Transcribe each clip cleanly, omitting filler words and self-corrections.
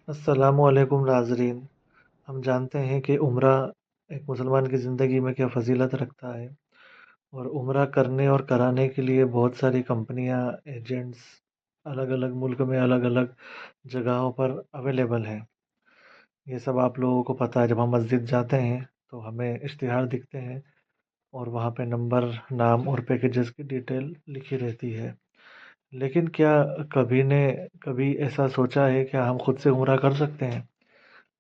अस्सलामुअलैकुम नाज़रीन। हम जानते हैं कि उम्रा एक मुसलमान की ज़िंदगी में क्या फ़ज़ीलत रखता है और उम्रा करने और कराने के लिए बहुत सारी कंपनियां, एजेंट्स अलग-अलग मुल्क में अलग-अलग जगहों पर अवेलेबल हैं। ये सब आप लोगों को पता है। जब हम मस्जिद जाते हैं तो हमें इश्तिहार दिखते हैं और वहाँ पे नंबर, नाम और पैकेजेस की डिटेल लिखी रहती है। लेकिन क्या कभी ऐसा सोचा है क्या हम खुद से उम्रा कर सकते हैं?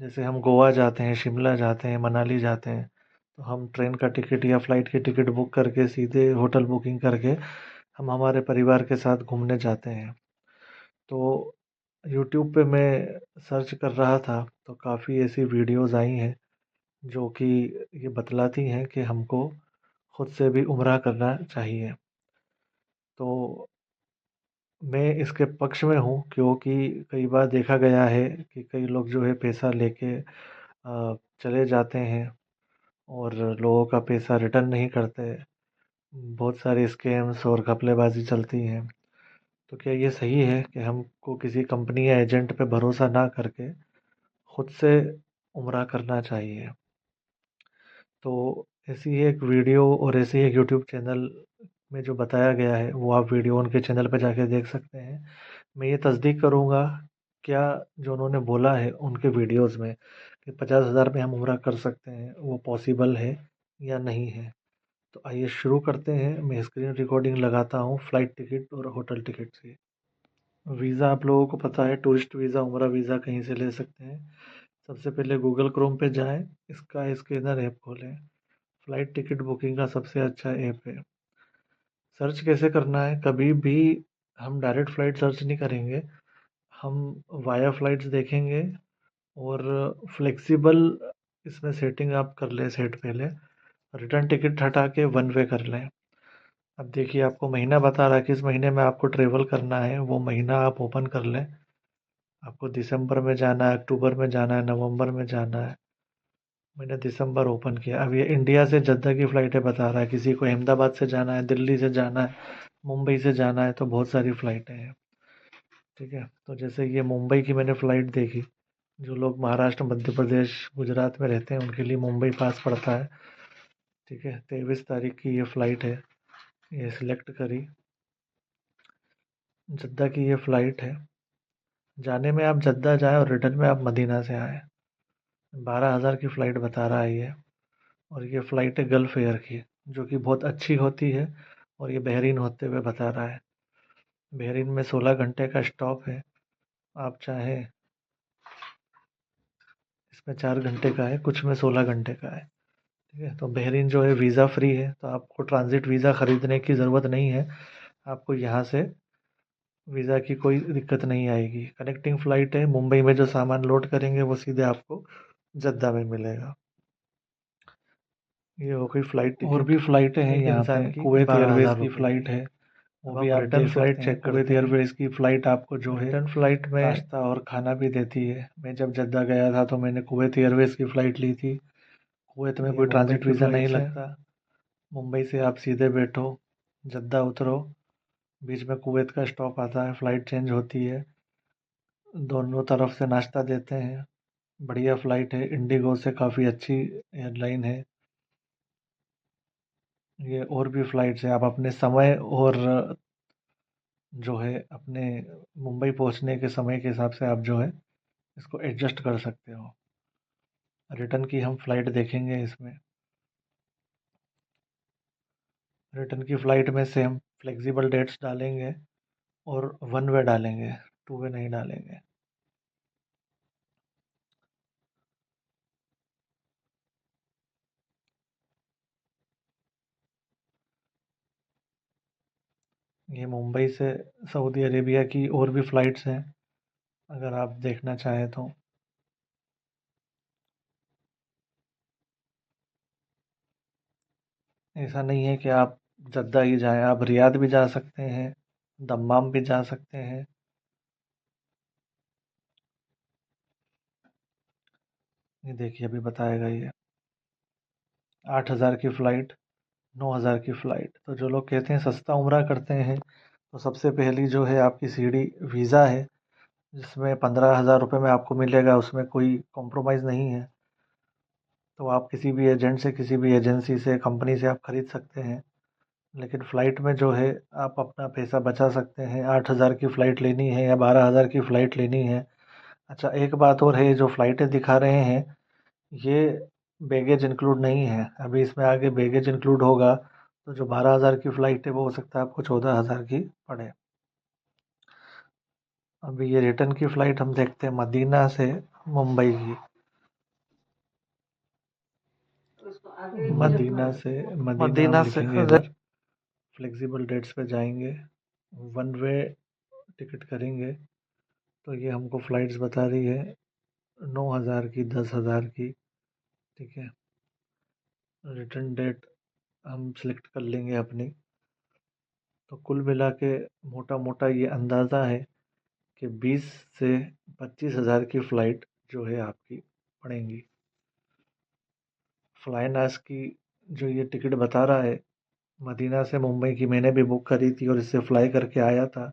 जैसे हम गोवा जाते हैं, शिमला जाते हैं, मनाली जाते हैं, तो हम ट्रेन का टिकट या फ्लाइट की टिकट बुक करके सीधे होटल बुकिंग करके हम हमारे परिवार के साथ घूमने जाते हैं। तो यूट्यूब पे मैं सर्च कर रहा था तो काफ़ी ऐसी वीडियोस आई हैं जो कि ये बतलाती हैं कि हमको खुद से भी उम्रा करना चाहिए। तो मैं इसके पक्ष में हूँ क्योंकि कई बार देखा गया है कि कई लोग जो है पैसा लेके चले जाते हैं और लोगों का पैसा रिटर्न नहीं करते। बहुत सारे स्कैम्स और घपलेबाजी चलती हैं। तो क्या ये सही है कि हमको किसी कंपनी या एजेंट पे भरोसा ना करके खुद से उम्रा करना चाहिए? तो ऐसी ही एक वीडियो और ऐसे ही एक यूट्यूब चैनल में जो बताया गया है वो आप वीडियो उनके चैनल पे जाके देख सकते हैं। मैं ये तस्दीक करूँगा क्या जो उन्होंने बोला है उनके वीडियोस में कि 50,000 में हम उम्रा कर सकते हैं, वो पॉसिबल है या नहीं है। तो आइए शुरू करते हैं। मैं स्क्रीन रिकॉर्डिंग लगाता हूँ फ्लाइट टिकट और होटल टिकट से। वीज़ा आप लोगों को पता है, टूरिस्ट वीज़ा, उम्रा वीज़ा कहीं से ले सकते हैं। सबसे पहले गूगल क्रोम पे जाएं, स्काई स्कैनर ऐप खोलें। फ्लाइट टिकट बुकिंग का सबसे अच्छा ऐप है। सर्च कैसे करना है? कभी भी हम डायरेक्ट फ़्लाइट सर्च नहीं करेंगे, हम वाया फ़्लाइट्स देखेंगे और फ्लेक्सिबल इसमें सेटिंग आप कर लें सेट पहले। रिटर्न टिकट हटा के वन वे कर लें। अब देखिए आपको महीना बता रहा है किस महीने में आपको ट्रेवल करना है, वो महीना आप ओपन कर लें। आपको दिसंबर में जाना है, अक्टूबर में जाना है, नवंबर में जाना है। मैंने दिसंबर ओपन किया। अब ये इंडिया से जद्दा की फ़्लाइटें बता रहा है, किसी को अहमदाबाद से जाना है, दिल्ली से जाना है, मुंबई से जाना है, तो बहुत सारी फ़्लाइटें हैं। ठीक है, तो जैसे ये मुंबई की मैंने फ़्लाइट देखी। जो लोग महाराष्ट्र, मध्य प्रदेश, गुजरात में रहते हैं उनके लिए मुंबई पास पड़ता है। ठीक है, 23 तारीख की ये फ़्लाइट है। ये सिलेक्ट करी। जद्दा की ये फ़्लाइट है। जाने में आप जद्दा जाएँ और रिटर्न में आप मदीना से आएँ। 12,000 की फ़्लाइट बता रहा है ये। और ये फ़्लाइट है गल्फ़ एयर की, जो कि बहुत अच्छी होती है और ये बहरीन होते हुए बता रहा है। बहरीन में 16 घंटे का स्टॉप है। आप चाहें इसमें 4 घंटे का है, कुछ में 16 घंटे का है। ठीक है, तो बहरीन जो है वीज़ा फ्री है, तो आपको ट्रांज़िट वीज़ा ख़रीदने की ज़रूरत नहीं है। आपको यहाँ से वीज़ा की कोई दिक्कत नहीं आएगी। कनेक्टिंग फ़्लाइट है, मुंबई में जो सामान लोड करेंगे वो सीधे आपको जद्दा में मिलेगा। ये हो गई फ़्लाइट टिकट। और भी फ़्लाइटें हैं एक यहाँ पे। इंसान की कुवैत एयरवेज़ 12,000 की रुपए फ़्लाइट की। है, वो अब भी आप आप रिटर्न देख फ्लाइट सकते हैं। चेक कुवैत करते हैं। एयरवेज़ की फ़्लाइट आपको जो है रिटर्न फ्लाइट में नाश्ता और खाना भी देती है। मैं जब जद्दा गया था तो मैंने कुवैत एयरवेज़ की फ़्लाइट ली थी। कुवैत में ये कोई मुंबई ट्रांज़िट की वीज़ा नहीं फ्लाइट्स हैं। लगता। मुंबई से आप सीधे बैठो, जद्दा उतरो, बीच में कुवैत का स्टॉप आता है, फ़्लाइट चेंज होती है। दोनों तरफ से नाश्ता देते हैं। बढ़िया फ़्लाइट है, इंडिगो से काफ़ी अच्छी एयरलाइन है। ये और भी फ़्लाइट्स हैं। आप अपने समय और जो है अपने मुंबई पहुंचने के समय के हिसाब से आप जो है इसको एडजस्ट कर सकते हो। रिटर्न की हम फ़्लाइट देखेंगे इसमें। रिटर्न की फ़्लाइट में सेम फ्लेक्सिबल डेट्स डालेंगे और वन वे डालेंगे, टू वे नहीं डालेंगे। ये मुंबई से सऊदी अरेबिया की और भी फ़्लाइट्स हैं, अगर आप देखना चाहें तो। ऐसा नहीं है कि आप जद्दा ही जाएं, आप रियाद भी जा सकते हैं, दम्माम भी जा सकते हैं। ये देखिए अभी बताएगा ये 8,000 की फ़्लाइट, 9,000 की फ़्लाइट। तो जो लोग कहते हैं सस्ता उम्रा करते हैं, तो सबसे पहली जो है आपकी सीढ़ी वीज़ा है। जिसमें 15,000 रुपये में आपको मिलेगा, उसमें कोई कॉम्प्रोमाइज़ नहीं है। तो आप किसी भी एजेंट से, किसी भी एजेंसी से, कंपनी से आप खरीद सकते हैं। लेकिन फ़्लाइट में जो है, आप अपना पैसा बचा सकते हैं। 8,000 की फ़्लाइट लेनी है या 12,000 की फ़्लाइट लेनी है। अच्छा, एक बात और है, जो फ़्लाइटें दिखा रहे हैं ये बैगेज इंक्लूड नहीं है। अभी इसमें आगे बैगेज इंक्लूड होगा, तो जो 12,000 की फ़्लाइट है वो हो सकता है आपको 14,000 की पड़े। अभी ये रिटर्न की फ़्लाइट हम देखते हैं मदीना से मुंबई की। मदीना हम लिखेंगे इधर, फ्लेक्सिबल डेट्स पे जाएंगे, वन वे टिकट करेंगे। तो ये हमको फ़्लाइट्स बता रही है 9,000 की, 10,000 की। ठीक है, रिटर्न डेट हम सिलेक्ट कर लेंगे अपनी। तो कुल मिला के मोटा मोटा ये अंदाज़ा है कि 20 से 25,000 की फ़्लाइट जो है आपकी पड़ेंगी। फ्लाइनास की जो ये टिकट बता रहा है मदीना से मुंबई की, मैंने भी बुक करी थी और इससे फ़्लाई करके आया था।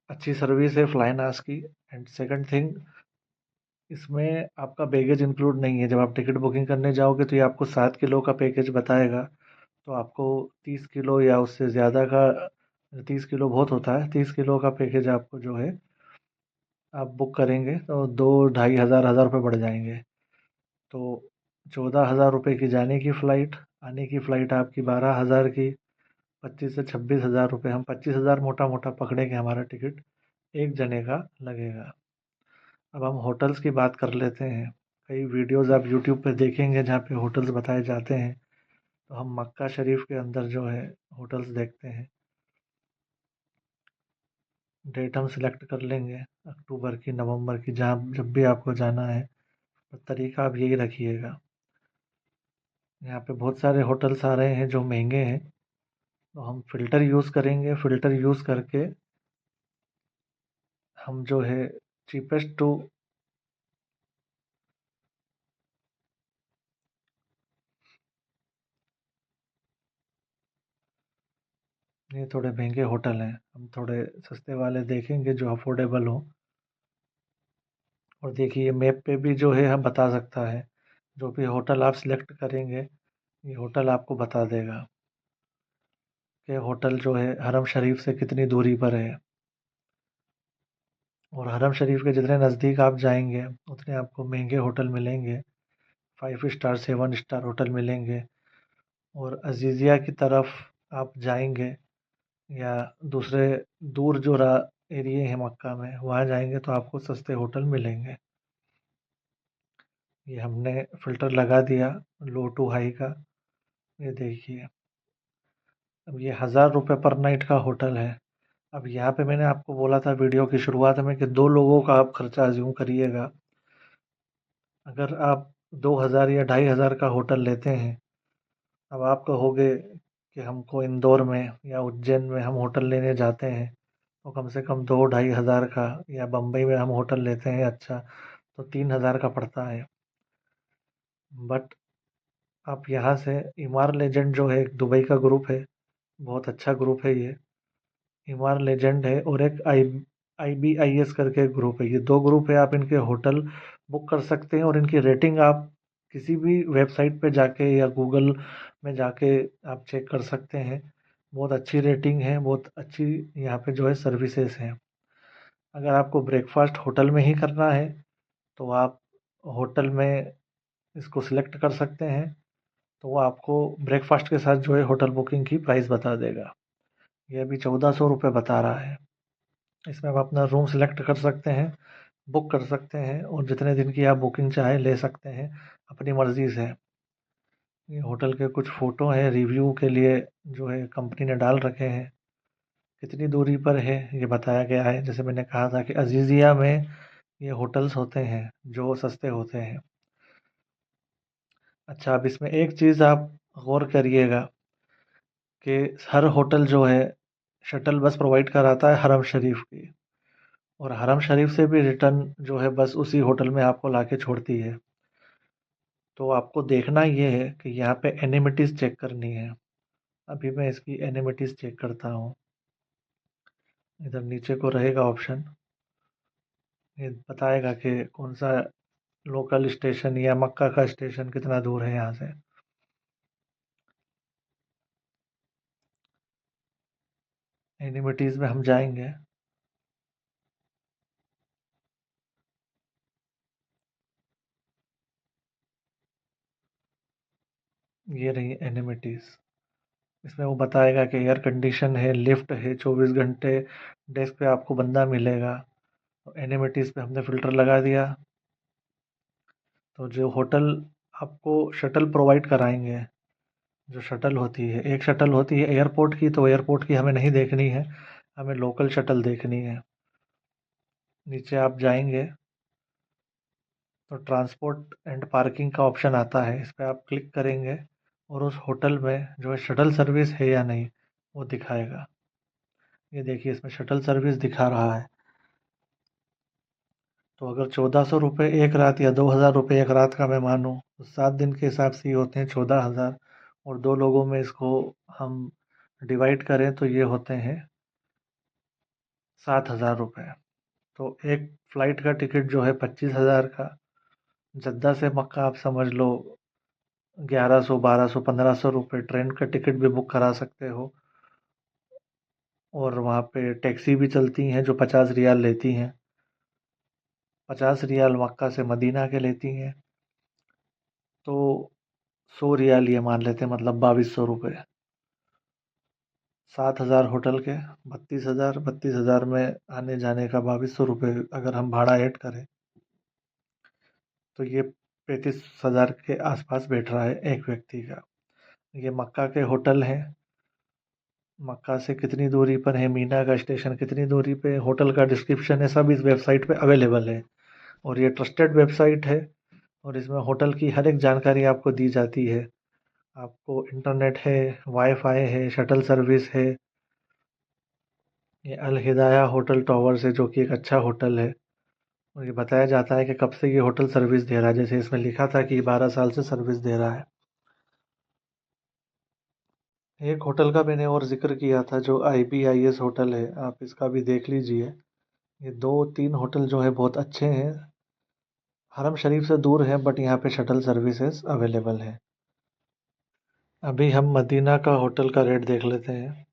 अच्छी सर्विस है फ्लाइनास की। एंड सेकंड थिंग, इसमें आपका बैगेज इंक्लूड नहीं है। जब आप टिकट बुकिंग करने जाओगे तो ये आपको 7 किलो का पैकेज बताएगा। तो आपको 30 किलो या उससे ज़्यादा का, 30 किलो बहुत होता है, 30 किलो का पैकेज आपको जो है आप बुक करेंगे तो 2-2,500 रुपये बढ़ जाएंगे। तो 14,000 रुपये की जाने की फ़्लाइट, आने की फ़्लाइट आपकी 12,000 की, 25 से 26,000 रुपये, हम 25,000 मोटा मोटा पकड़ेंगे हमारा टिकट एक जने का लगेगा। अब हम होटल्स की बात कर लेते हैं। कई वीडियोज़ आप यूट्यूब पे देखेंगे जहाँ पे होटल्स बताए जाते हैं। तो हम मक्का शरीफ के अंदर जो है होटल्स देखते हैं। डेट हम सिलेक्ट कर लेंगे अक्टूबर की, नवंबर की, जहाँ जब भी आपको जाना है। तो तरीका आप यही रखिएगा। यहाँ पे बहुत सारे होटल्स आ रहे हैं जो महंगे हैं, तो हम फ़िल्टर यूज़ करेंगे। फ़िल्टर यूज़ करके हम जो है चीपेस्ट टू, ये थोड़े महंगे होटल हैं, हम थोड़े सस्ते वाले देखेंगे जो अफोर्डेबल हो। और देखिए मैप पे भी जो है हम बता सकता है, जो भी होटल आप सिलेक्ट करेंगे ये होटल आपको बता देगा कि होटल जो है हरम शरीफ से कितनी दूरी पर है। और हरम शरीफ के जितने नज़दीक आप जाएंगे उतने आपको महंगे होटल मिलेंगे, 5 स्टार 7 स्टार होटल मिलेंगे। और अजीज़िया की तरफ आप जाएंगे या दूसरे दूर जो एरिए हैं मक्का में वहाँ जाएंगे तो आपको सस्ते होटल मिलेंगे। ये हमने फ़िल्टर लगा दिया लो टू हाई का। ये देखिए, अब ये 1,000 रुपये पर नाइट का होटल है। अब यहाँ पे मैंने आपको बोला था वीडियो की शुरुआत में कि 2 लोगों का आप खर्चा अज्यूम करिएगा। अगर आप 2,000 या 2,500 का होटल लेते हैं, अब आप कहोगे कि हमको इंदौर में या उज्जैन में हम होटल लेने जाते हैं तो कम से कम 2-2,500 का, या बम्बई में हम होटल लेते हैं अच्छा तो 3,000 का पड़ता है। बट आप यहाँ से इमार लेजेंड जो है, एक दुबई का ग्रुप है, बहुत अच्छा ग्रुप है ये। इमार लेजेंड है और एक IBIS करके एक ग्रुप है। ये दो ग्रुप है, आप इनके होटल बुक कर सकते हैं और इनकी रेटिंग आप किसी भी वेबसाइट पे जाके या गूगल में जाके आप चेक कर सकते हैं। बहुत अच्छी रेटिंग है, बहुत अच्छी यहाँ पे जो है सर्विसेज हैं। अगर आपको ब्रेकफास्ट होटल में ही करना है तो आप होटल में इसको सिलेक्ट कर सकते हैं, तो वो आपको ब्रेकफास्ट के साथ जो है होटल बुकिंग की प्राइस बता देगा। ये अभी 1,400 रुपये बता रहा है। इसमें आप अपना रूम सेलेक्ट कर सकते हैं, बुक कर सकते हैं और जितने दिन की आप बुकिंग चाहे ले सकते हैं, अपनी मर्ज़ी से। ये होटल के कुछ फ़ोटो हैं रिव्यू के लिए जो है कंपनी ने डाल रखे हैं। कितनी दूरी पर है ये बताया गया है। जैसे मैंने कहा था कि अजीज़िया में ये होटल्स होते हैं जो सस्ते होते हैं। अच्छा, अब इसमें एक चीज़ आप गौर करिएगा कि हर होटल जो है शटल बस प्रोवाइड कराता है हरम शरीफ की, और हरम शरीफ से भी रिटर्न जो है बस उसी होटल में आपको लाके छोड़ती है। तो आपको देखना ये है कि यहाँ पे एनिमिटीज़ चेक करनी है। अभी मैं इसकी एनिमिटीज़ चेक करता हूँ। इधर नीचे को रहेगा ऑप्शन, ये बताएगा कि कौन सा लोकल स्टेशन या मक्का का स्टेशन कितना दूर है यहाँ से। एनिमिटीज़ में हम जाएंगे। ये रही एनिमिटीज़। इसमें वो बताएगा कि एयर कंडीशन है, लिफ्ट है, 24 घंटे डेस्क पे आपको बंदा मिलेगा। तो एनिमिटीज़ पे हमने फ़िल्टर लगा दिया। तो जो होटल आपको शटल प्रोवाइड कराएंगे, जो शटल होती है, एक शटल होती है एयरपोर्ट की, तो एयरपोर्ट की हमें नहीं देखनी है, हमें लोकल शटल देखनी है। नीचे आप जाएंगे तो ट्रांसपोर्ट एंड पार्किंग का ऑप्शन आता है, इस पर आप क्लिक करेंगे और उस होटल में जो है शटल सर्विस है या नहीं वो दिखाएगा। ये देखिए इसमें शटल सर्विस दिखा रहा है। तो अगर 1400 रुपये एक रात या 2000 रुपये एक रात का मैं मानूँ तो 7 दिन के हिसाब से ये होते हैं 14,000, और 2 लोगों में इसको हम डिवाइड करें तो ये होते हैं 7,000 रुपये। तो एक फ़्लाइट का टिकट जो है 25,000 का, जद्दा से मक्का आप समझ लो 1100, 1200, 1500 रुपये। ट्रेन का टिकट भी बुक करा सकते हो, और वहाँ पे टैक्सी भी चलती हैं जो 50 रियाल लेती हैं। 50 रियाल मक्का से मदीना के लेती हैं, तो 100 रियाल ये मान लेते हैं, मतलब 2200 रुपये। 7,000 होटल के, 32,000, 32,000 में आने जाने का 2200 रुपये अगर हम भाड़ा ऐड करें तो ये 35,000 के आसपास बैठ रहा है एक व्यक्ति का। ये मक्का के होटल हैं। मक्का से कितनी दूरी पर है, मीना का स्टेशन कितनी दूरी पे, होटल का डिस्क्रिप्शन है, सब इस वेबसाइट पे अवेलेबल है। और ये ट्रस्टेड वेबसाइट है, और इसमें होटल की हर एक जानकारी आपको दी जाती है। आपको इंटरनेट है, वाईफाई है, शटल सर्विस है। ये अल हिदाया होटल टॉवर्स है जो कि एक अच्छा होटल है, और ये बताया जाता है कि कब से ये होटल सर्विस दे रहा है, जैसे इसमें लिखा था कि 12 साल से सर्विस दे रहा है। एक होटल का मैंने और जिक्र किया था जो IBIS होटल है, आप इसका भी देख लीजिए। ये 2-3 होटल जो है बहुत अच्छे हैं, हरम शरीफ से दूर है, बट यहाँ पे शटल सर्विसेज अवेलेबल है। अभी हम मदीना का होटल का रेट देख लेते हैं।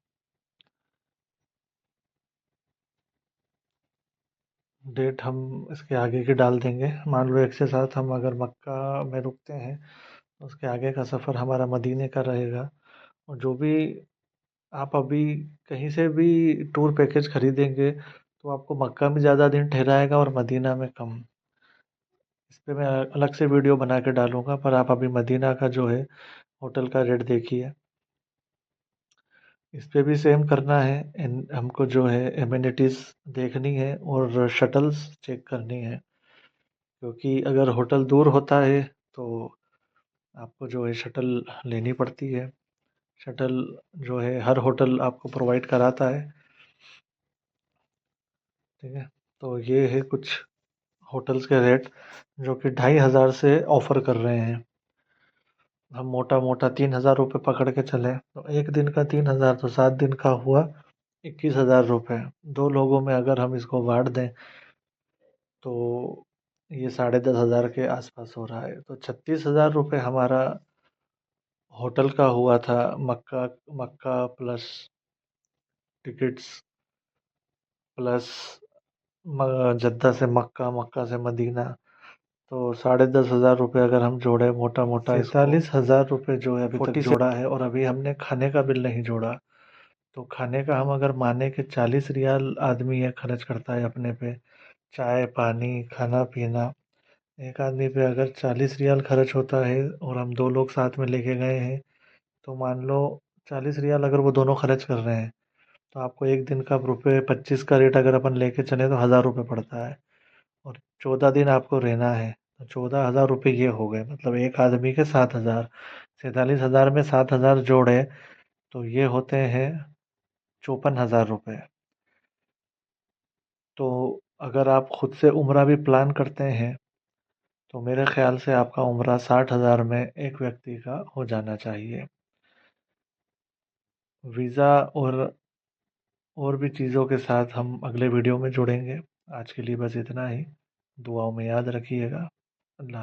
डेट हम इसके आगे की डाल देंगे। मान लो एक से साथ हम अगर मक्का में रुकते हैं तो उसके आगे का सफ़र हमारा मदीने का रहेगा। और जो भी आप अभी कहीं से भी टूर पैकेज खरीदेंगे तो आपको मक्का में ज़्यादा दिन ठहराएगा और मदीना में कम। इस पे मैं अलग से वीडियो बना के डालूंगा, पर आप अभी मदीना का जो है होटल का रेट देखिए। इस पे भी सेम करना है। हमको जो है एमिनिटीज़ देखनी है और शटल्स चेक करनी है, क्योंकि अगर होटल दूर होता है तो आपको जो है शटल लेनी पड़ती है। शटल जो है हर होटल आपको प्रोवाइड कराता है। ठीक है, तो ये है कुछ होटल्स के रेट जो कि 2,500 से ऑफ़र कर रहे हैं। हम मोटा मोटा 3,000 रुपये पकड़ के चले तो एक दिन का 3,000 तो 7 दिन का हुआ 21,000 रुपये। 2 लोगों में अगर हम इसको बांट दें तो ये 10,500 के आसपास हो रहा है। तो 36,000 रुपये हमारा होटल का हुआ था। मक्का मक्का प्लस टिकट्स प्लस जद्दा से मक्का, मक्का से मदीना, तो 10,500 रुपये अगर हम जोड़े मोटा मोटा, 47,000 रुपये जो है अभी तक जोड़ा है। और अभी हमने खाने का बिल नहीं जोड़ा। तो खाने का हम अगर माने कि 40 रियाल आदमी ये खर्च करता है अपने पे, चाय पानी खाना पीना। एक आदमी पे अगर 40 रियाल खर्च होता है और हम 2 लोग साथ में लेके गए हैं, तो मान लो 40 रियाल अगर वो दोनों खर्च कर रहे हैं तो आपको एक दिन का ₹25 का रेट अगर अपन लेके चले तो 1,000 रुपये पड़ता है। और 14 दिन आपको रहना है तो 14,000 रुपये ये हो गए, मतलब एक आदमी के 7,000। 47,000 में 7,000 जोड़े तो ये होते हैं 54,000 रुपये। तो अगर आप खुद से उम्रा भी प्लान करते हैं तो मेरे ख्याल से आपका उम्रा 60,000 में एक व्यक्ति का हो जाना चाहिए। वीज़ा और भी चीज़ों के साथ हम अगले वीडियो में जुड़ेंगे। आज के लिए बस इतना ही। दुआओं में याद रखिएगा। अल्लाह हाफ़िज़।